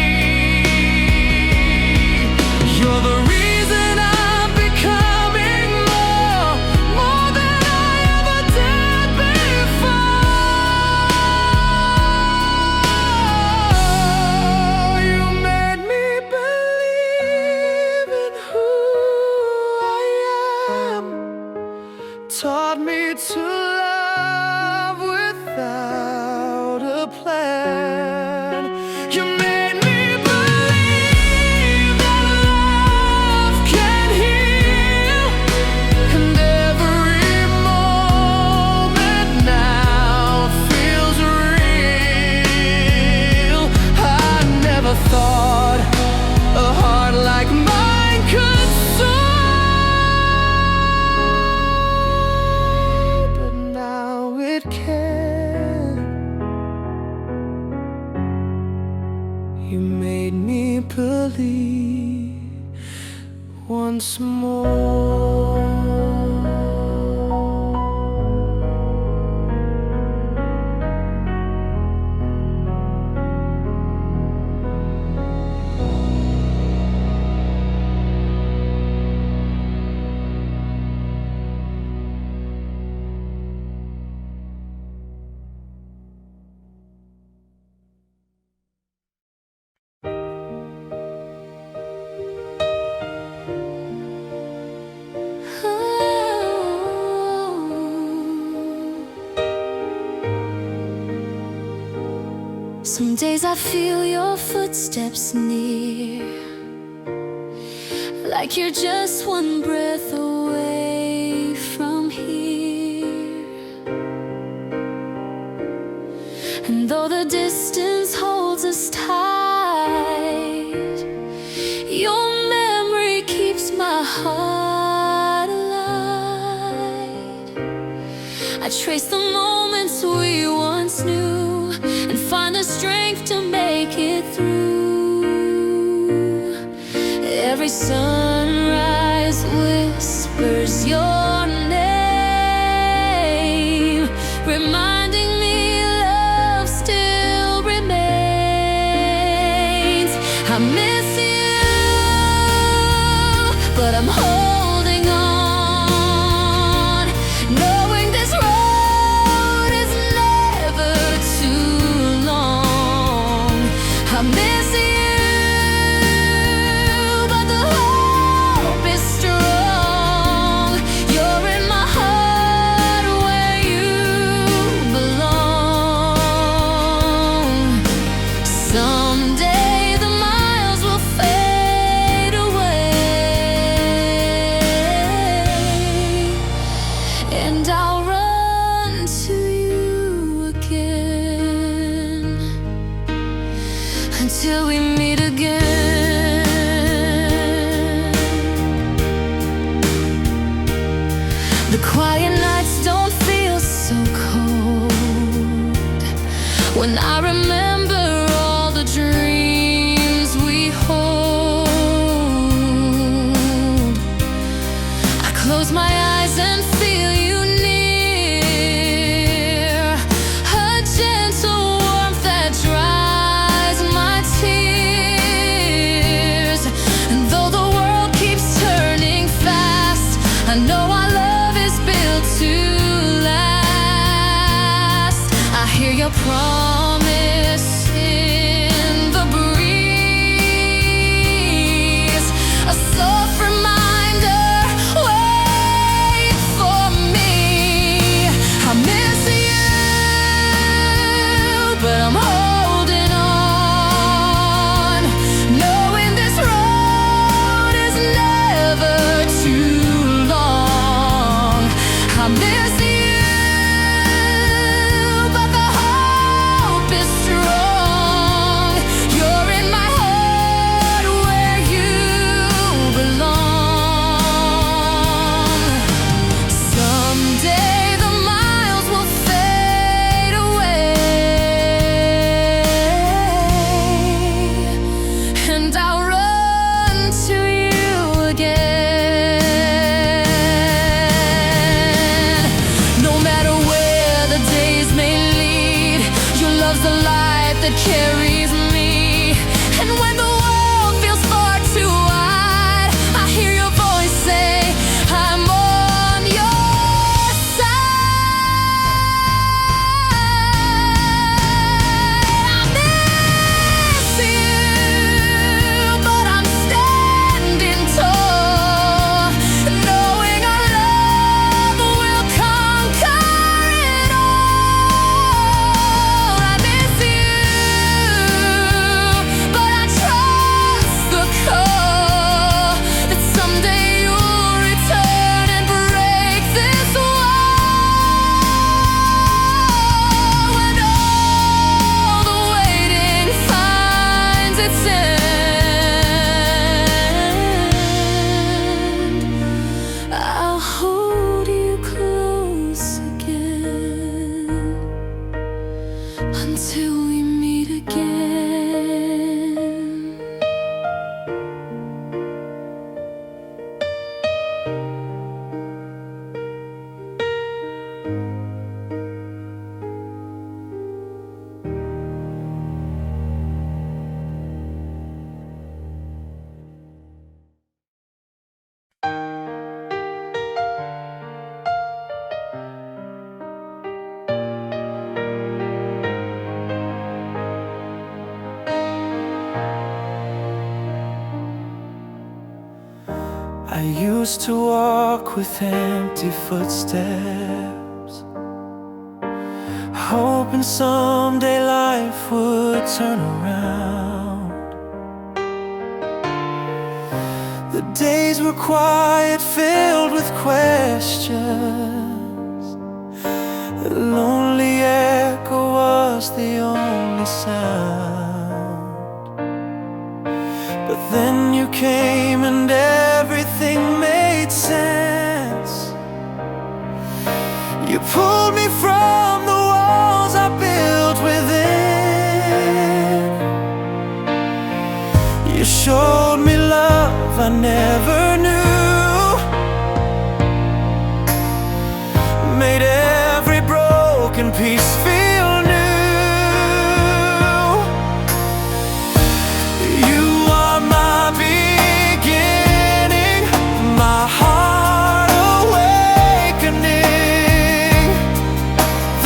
You're the reason I'm becoming more than I ever did before. You made me believe in who I am, taught me to love without a plan. You made me believe that love can heal, and every moment now feels real. I never thought a heart like mine could soar, but now it can. You made me believe once more. Some days I feel your footsteps near, like you're just one breath away from here. And though the distance holds us tight, your memory keeps my heart alive. I trace the moments we once knew and find the strength to make it through. Every sunrise whispers your name, reminding me love still remains. I miss you, but I'm holding on, knowing this road is never too long. I miss you, but the hope is strong. You're in my heart where you belong. Someday the miles will fade away, and I'll run to you again until we meet again. The quiet nights don't feel so cold when I remember all the dreams we hold. I close my eyes and feel you near, a gentle warmth that dries my tears. And though the world keeps turning fast, I know our love is built to last. I hear your promise in the breeze, a soft reminder, wait for me. I miss you, but I'm holding on, knowing this road is never too long. I miss you, but the hope is strong. You're in my heart where you belong. Someday the miles will fade away, and I'll run to you again. No matter where the days may lead, your love's the light that carries me. And when the world feels far too wide, I hear your voice say, I'm on your side. I miss you, but I'm standing tall, knowing our love will conquer it all. I miss you, but I trust the call that someday you'll return and break this wall. When all the waiting finds its end, I'll hold you close again until we meet again. I used to walk with empty footsteps, hoping someday life would turn around. The days were quiet, filled with questions. The lonely echo was the only sound. But then you came and everything made sense. You pulled me from the walls I built within. You showed me love I never knew. Made every broken piece feel new. You are my beginning, my heart awakening,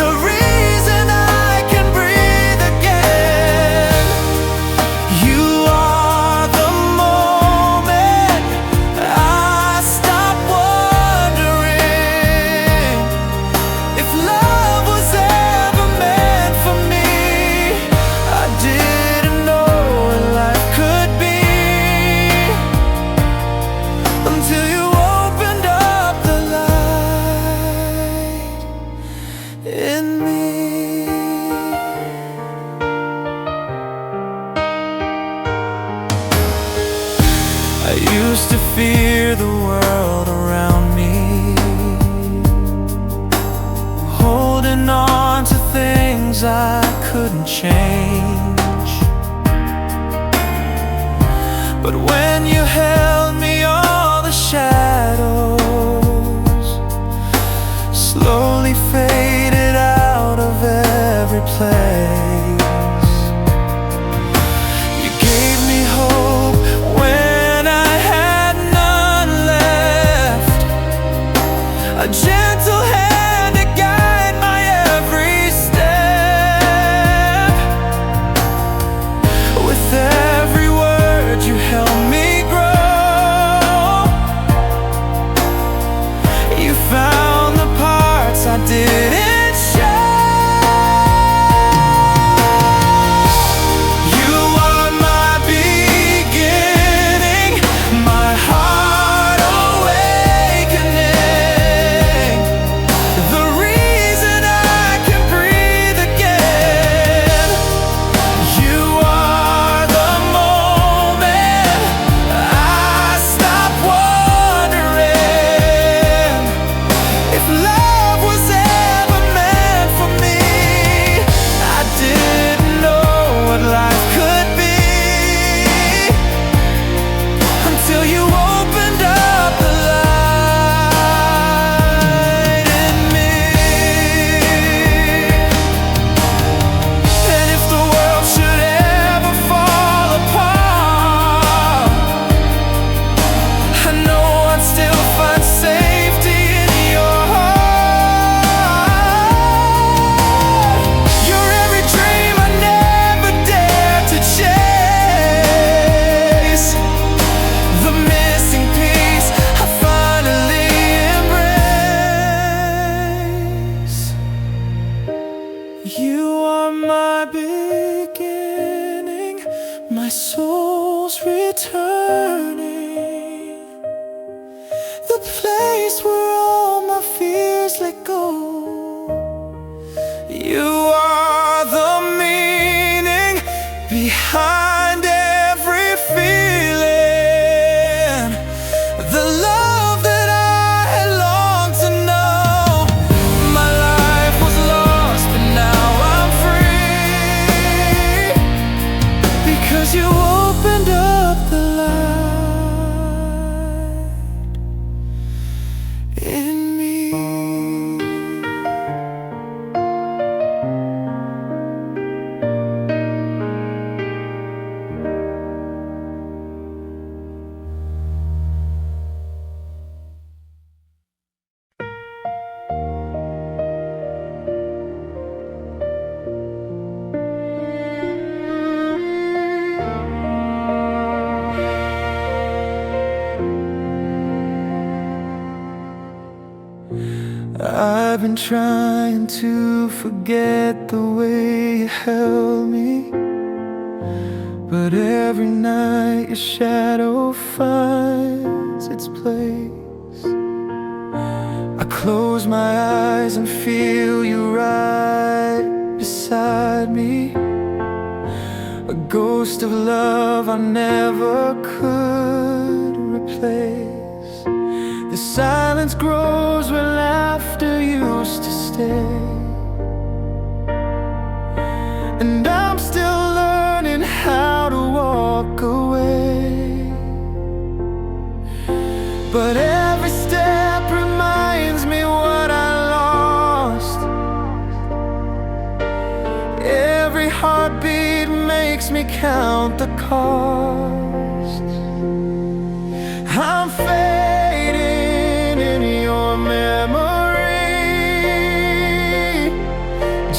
the reason I can breathe again. You are the moment I stop wondering if love was ever meant for me. I didn't know what life could be until you opened up the light in me. I used to fear the world around me, holding on to things I couldn't change. But when you held me, all the shadows slowly faded out of every place. You gave me hope when I had none left, a gentle hand to guide my every step. With every word you helped me grow. You found the parts I didn't show. You are my beginning, my heart awakening, the reason I can breathe again. You are the moment I stop wondering if love was ever meant for me. I didn't know what life could be until you opened up the light in me. And if the world should ever fall apart, I know I'd still find safety in your heart. You're every dream I never dared to chase, the missing piece I finally embrace. You are my beginning, my soul's returning, the place where all my fears let go. You are the meaning behind every feeling, the love that I had longed to know. My life was lost, but now I'm free, because you opened up the light in me. been trying to forget the way you held me, but every night your shadow finds its place. I close my eyes and feel you right beside me, a ghost of love I never could replace. The silence grows where laughter used to stay, and I'm still learning how to walk away. But every step reminds me what I lost. Every heartbeat makes me count the cost. I'm fading in your memory,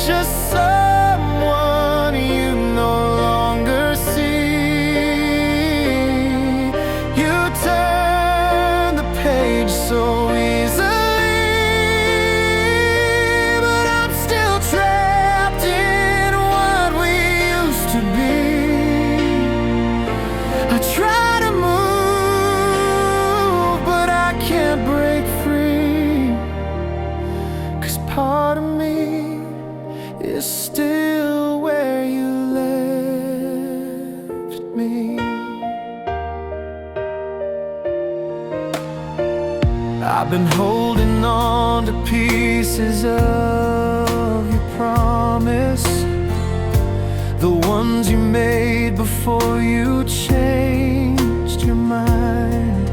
just someone you no longer see. You turn the page so easily, but I'm still trapped in what we used to be. I try to move, but I can't break free, 'cause part of me is still where you left me. I've been holding on to pieces of your promise, the ones you made before you changed your mind.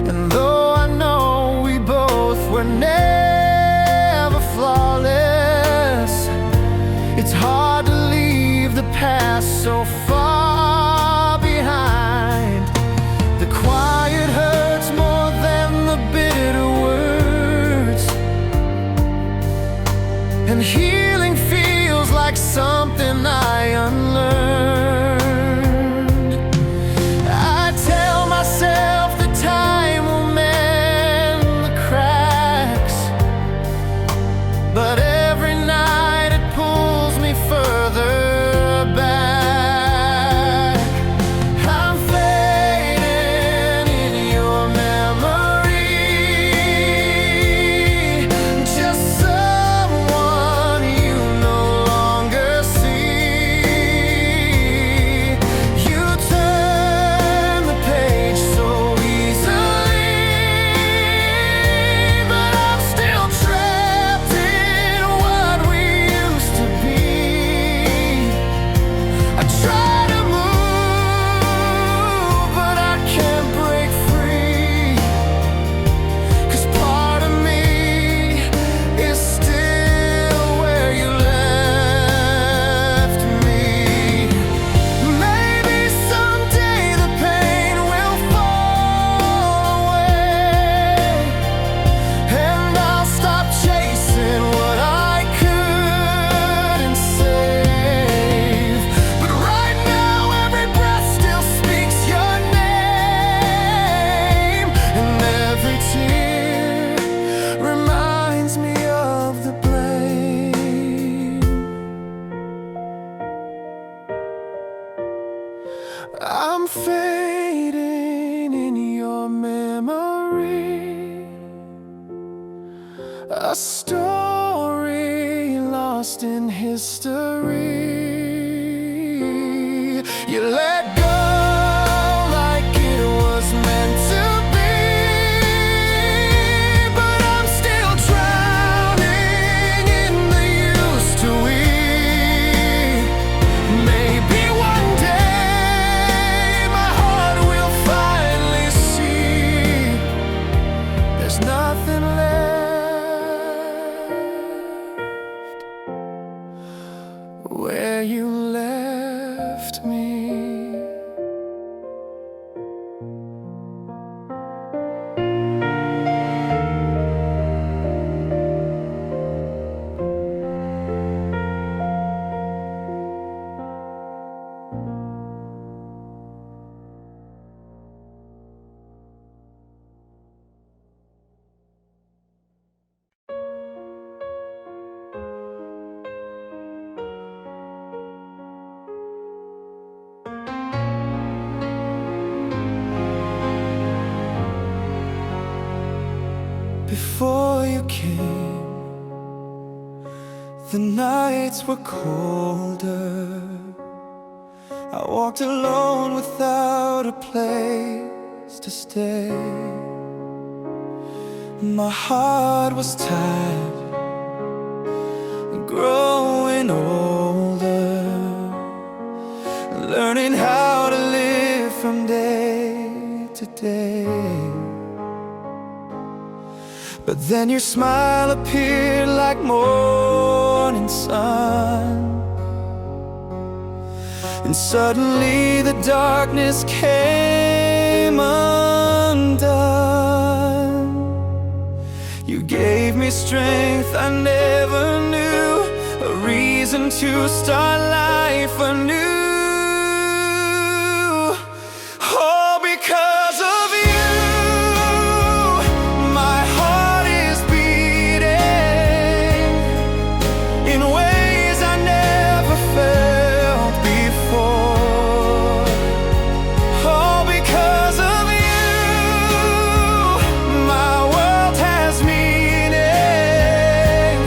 And though I know we both were never flawless, it's hard to leave the past so far behind. The quiet hurts more than the bitter words, and healing feels like something I unlearned. I tell myself that time will mend the cracks, but every night it pulls me further back. I'm fading in your memory, just someone you no longer see. You turn the page so easily, but I'm still trapped in what we used to be. I try to move, but I can't break free, 'cause part of me is still where you left me. Maybe someday the pain will fall away, and I'll stop chasing what I couldn't save. But right now every breath still speaks your name, and every tear reminds me of the blame. I'm fading in your memory, a story lost in history. You let go like it was meant to be, but I'm still drowning in the used to we. Maybe one day my heart will finally see there's nothing left where you left me. before you came, the nights were colder. I walked alone without a place to stay. My heart was tired, growing older, learning how to live from day to day. But then your smile appeared like morning sun, and suddenly the darkness came undone. You gave me strength I never knew, a reason to start life anew. All because of you, my heart is beating in ways I never felt before. All because of you, my world has meaning.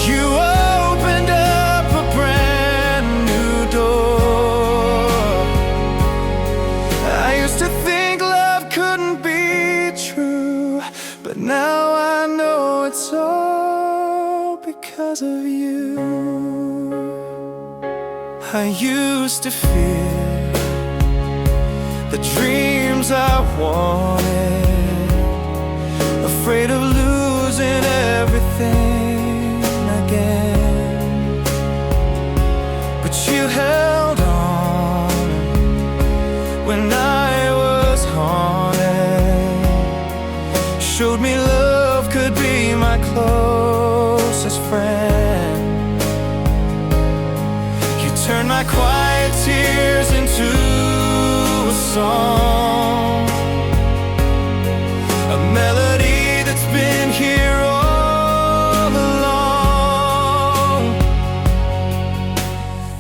You opened up a brand new door. I used to think love couldn't be true, but now I know it's all because of you. I used to fear the dreams I wanted, afraid of losing everything again. But you held on when I was haunted, showed me love could be my closest friend. You turned my quiet tears into a song, a melody that's been here all along.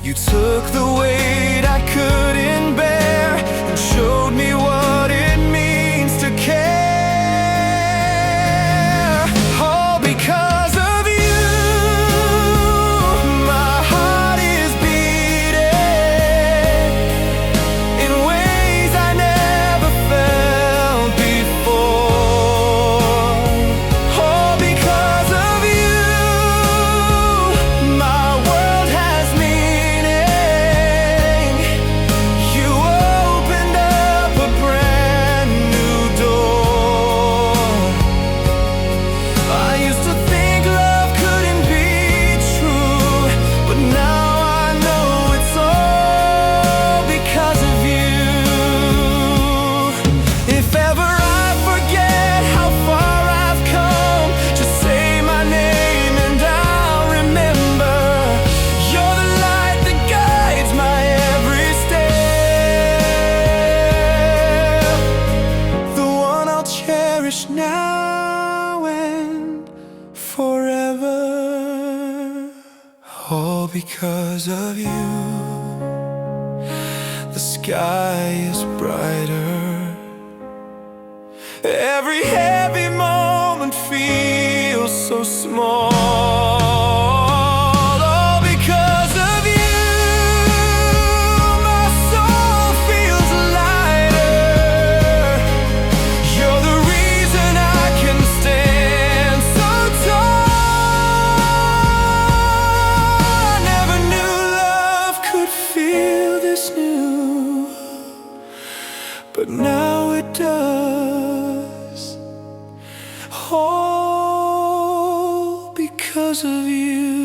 You took the weight I couldn't bear and showed me what it means to care. All because of you, my heart is beating in ways I never felt before. All because of you, my world has meaning. You opened up a brand new door. I used to think love couldn't be true, but now I know it's all because of you. If ever I forget how far I've come, just say my name and I'll remember. You're the light that guides my every step, the one I'll cherish now and forever. All because of you, the sky is brighter. Every heavy moment feels so small. All because of you, my soul feels lighter. You're the reason I can stand so tall. I never knew love could feel this new, but now it does. All because of you.